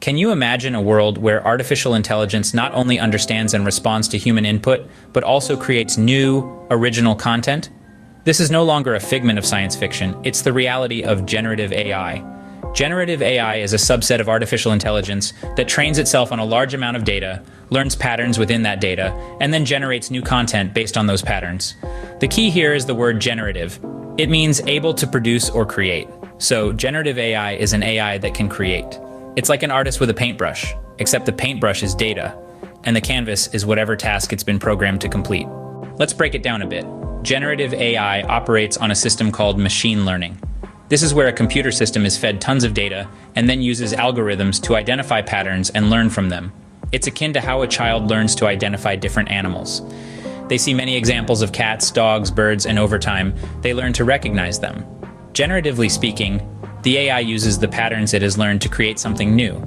Can you imagine a world where artificial intelligence not only understands and responds to human input, but also creates new, original content? This is no longer a figment of science fiction, it's the reality of generative AI. Generative AI is a subset of artificial intelligence that trains itself on a large amount of data, learns patterns within that data, and then generates new content based on those patterns. The key here is the word generative. It means able to produce or create. So generative AI is an AI that can create. It's like an artist with a paintbrush, except the paintbrush is data, and the canvas is whatever task it's been programmed to complete. Let's break it down a bit. Generative AI operates on a system called machine learning. This is where a computer system is fed tons of data and then uses algorithms to identify patterns and learn from them. It's akin to how a child learns to identify different animals. They see many examples of cats, dogs, birds, and over time, they learn to recognize them. Generatively speaking, the AI uses the patterns it has learned to create something new.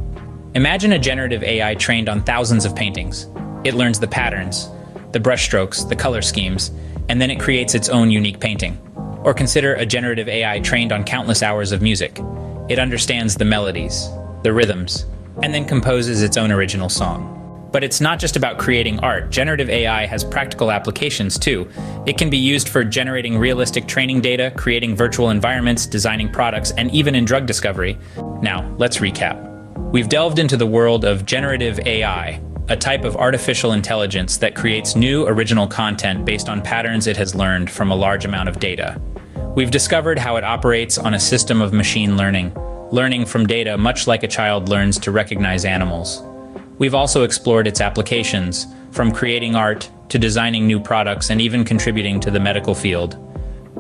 Imagine a generative AI trained on thousands of paintings. It learns the patterns, the brushstrokes, the color schemes, and then it creates its own unique painting. Or consider a generative AI trained on countless hours of music. It understands the melodies, the rhythms, and then composes its own original song. But it's not just about creating art. Generative AI has practical applications too. It can be used for generating realistic training data, creating virtual environments, designing products, and even in drug discovery. Now, let's recap. We've delved into the world of generative AI, a type of artificial intelligence that creates new original content based on patterns it has learned from a large amount of data. We've discovered how it operates on a system of machine learning, learning from data much like a child learns to recognize animals. We've also explored its applications, from creating art to designing new products and even contributing to the medical field.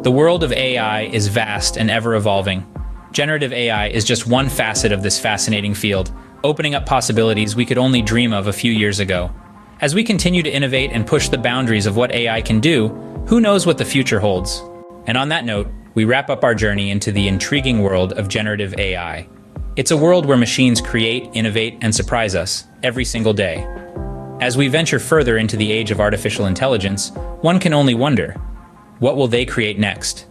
The world of AI is vast and ever-evolving. Generative AI is just one facet of this fascinating field, opening up possibilities we could only dream of a few years ago. As we continue to innovate and push the boundaries of what AI can do, who knows what the future holds? And on that note, we wrap up our journey into the intriguing world of generative AI. It's a world where machines create, innovate, and surprise us every single day. As we venture further into the age of artificial intelligence, one can only wonder, what will they create next?